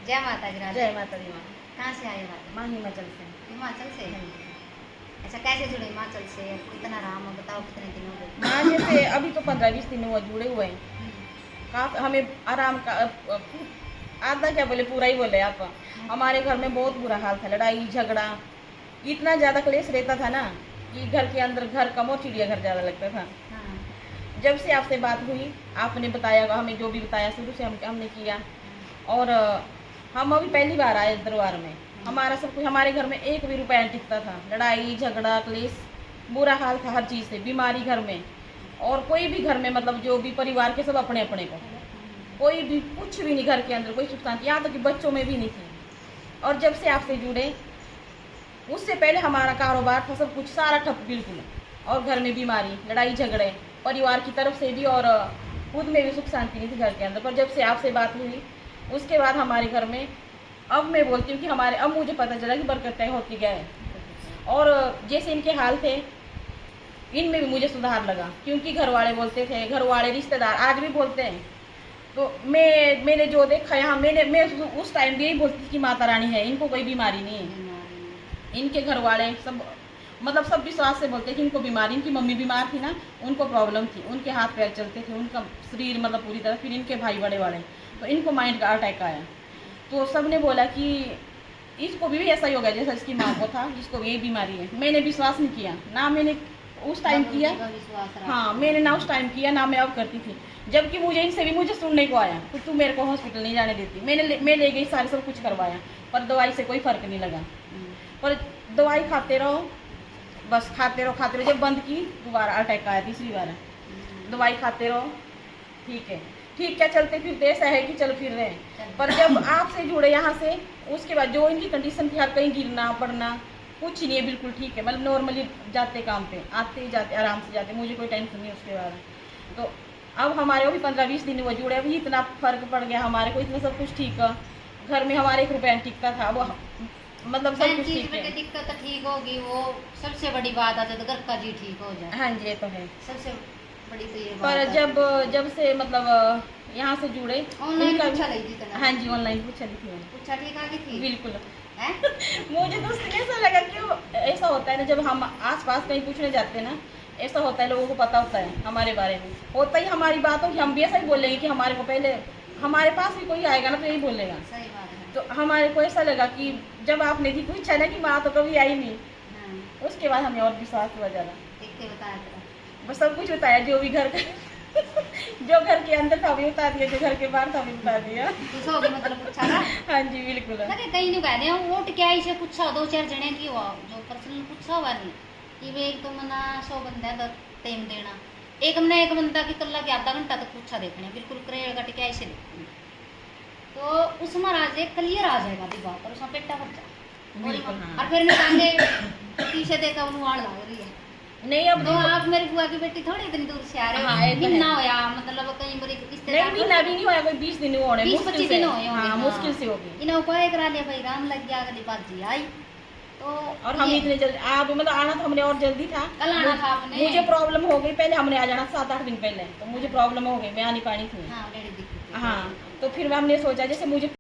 जय माता दी। जय माता दी माँ। कहाँ से आए आप? माँ हिमाचल से। हिमाचल से। अच्छा, कैसे जुड़े हिमाचल से? कितना रहा बताओ, कितने दिन हो गए? हाँ जैसे अभी तो 15-20 दिन हुआ जुड़े हुए हैं। काफी हमें आराम का आधा क्या बोले, पूरा ही बोले आप। हमारे घर में बहुत बुरा हाल था, लड़ाई झगड़ा, इतना ज़्यादा क्लेश रहता था ना कि घर के अंदर घर कम और चिड़ियाघर ज़्यादा लगता था। जब से आपसे बात हुई, आपने बताया, हमें जो भी बताया शुरू से हमने किया। और हम अभी पहली बार आए दरबार में। हमारा सब कुछ, हमारे घर में एक भी रुपया नहीं टिकता था। लड़ाई झगड़ा क्लेश, बुरा हाल था हर चीज़ से, बीमारी घर में। और कोई भी घर में मतलब जो भी परिवार के सब अपने अपने को, कोई भी कुछ भी नहीं घर के अंदर, कोई सुख शांति, यहाँ तक कि बच्चों में भी नहीं थी। और जब से आपसे जुड़े, उससे पहले हमारा कारोबार था सब कुछ सारा ठप बिल्कुल। और घर में बीमारी, लड़ाई झगड़े, परिवार की तरफ से भी और खुद में भी सुख शांति नहीं थी घर के अंदर। पर जब से आपसे बात हुई, उसके बाद हमारे घर में, अब मैं बोलती हूँ कि हमारे, अब मुझे पता चला कि बरकतें होती क्या है। और जैसे इनके हाल थे, इनमें भी मुझे सुधार लगा। क्योंकि घर वाले बोलते थे, घर वाले रिश्तेदार आज भी बोलते हैं। तो मैंने जो देखा यहाँ, मैं उस टाइम भी यही बोलती थी कि माता रानी है, इनको कोई बीमारी नहीं है। इनके घर वाले सब मतलब सब विश्वास से बोलते कि इनको बीमारी, इनकी मम्मी बीमार थी ना, उनको प्रॉब्लम थी, उनके हाथ पैर चलते थे, उनका शरीर मतलब पूरी तरह। फिर इनके भाई बड़े वाले, तो इनको माइंड का अटैक आया। तो सब ने बोला कि इसको भी ऐसा ही होगा जैसा इसकी माँ को था, जिसको यही बीमारी है। मैंने विश्वास नहीं किया ना, मैंने उस टाइम किया। हाँ, मैंने ना उस टाइम किया ना मैं अब करती थी। जबकि मुझे इनसे भी मुझे सुनने को आया कि तू मेरे को हॉस्पिटल नहीं जाने देती। मैं ले गई, सारे सब कुछ करवाया, पर दवाई से कोई फर्क नहीं लगा। पर दवाई खाते रहो, बस खाते रहो। जब बंद की, दोबारा अटैक आया, तीसरी बार। दवाई खाते रहो, ठीक है, ठीक क्या चलते फिरते ऐसा है कि चल फिर रहे। पर जब आपसे जुड़े यहाँ से, उसके बाद जो इनकी कंडीशन थी, हर कहीं गिरना पड़ना कुछ नहीं है, बिल्कुल ठीक है। मतलब नॉर्मली जाते काम पे, आते जाते आराम से जाते, मुझे कोई टेंशन नहीं उसके बाद। तो अब हमारे वो भी 15-20 दिन हुए जुड़े, अभी इतना फर्क पड़ गया हमारे को, इतना सब कुछ ठीक है। घर में हमारे 1 रुपया टिकता था, वो मतलब सब कुछ ठीक है। दिक्कत ठीक होगी, वो सबसे बड़ी बात आ जाए, घर का जी ठीक हो जाए। हाँ जी, ये तो है सबसे बड़ी तो ये पर बात जब से मतलब यहाँ से जुड़े, ऑनलाइन पूछा ली थी। हाँ जी, ऑनलाइन पूछा ली थी। पूछा ठीक आ गई थी बिल्कुल। मुझे तो उससे ऐसा लगा कि ऐसा होता है ना, जब हम आसपास कहीं पूछने जाते हैं ना, ऐसा होता है, लोगों को पता होता है हमारे बारे में, होता ही हमारी बात हो कि हम भी ऐसा ही बोलेंगे कि हमारे को पहले, हमारे पास भी कोई आएगा ना तो यही बोलेगा। सही बात है। तो हमारे को ऐसा लगा कि जब आपने दी पूछा ना कि माँ तो कभी आई नहीं, उसके बाद हमें और विश्वास हुआ ज़्यादा। बस सब कुछ बताया, जो भी घर का जो घर के अंदर था भी बता दिया, जो घर के बाहर था भी बता दिया। मतलब पूछा ना? हाँ जी, बिल्कुल। कहीं नहीं कहने वोट क्या इसे पूछा 2-4 जने की हुआ, जो पर्सनल पूछा हुआ नहीं कि वे एक तो मना 100 बंदा टाइम देना, एक मना एक बंदा की कल्ला के आधा घंटा तक पूछा देखने, बिल्कुल क्रेड़ कट के ऐसे देखने। तो उसमें राज एक क्लियर आ जाएगा बात, और उसमें पेटा फट जाए। और फिर निकाले पीछे देखा उन्होंने आड़ लग रही है। नहीं, अब तो आप मेरी बुआ की बेटी थोड़ी इतनी दूर से आ रहे हो, महीना होया, मतलब कई बार नहीं, महीना भी नहीं होया, कोई 20 दिन हुए, 20-25 दिन हुए। हाँ, मुश्किल से होगी। इन्हों को करा लिया भाई, राम लग गया, अगली बात जी आई। तो और हम इतने जल्दी आप मतलब आना था हमने, और जल्दी था, कल आना था आपने। मुझे प्रॉब्लम हो गई, पहले हमने आ जाना 7-8 दिन पहले, तो मुझे प्रॉब्लम हो गई, मैं आ नहीं पानी थी। हाँ, हाँ, तो फिर हमने सोचा जैसे मुझे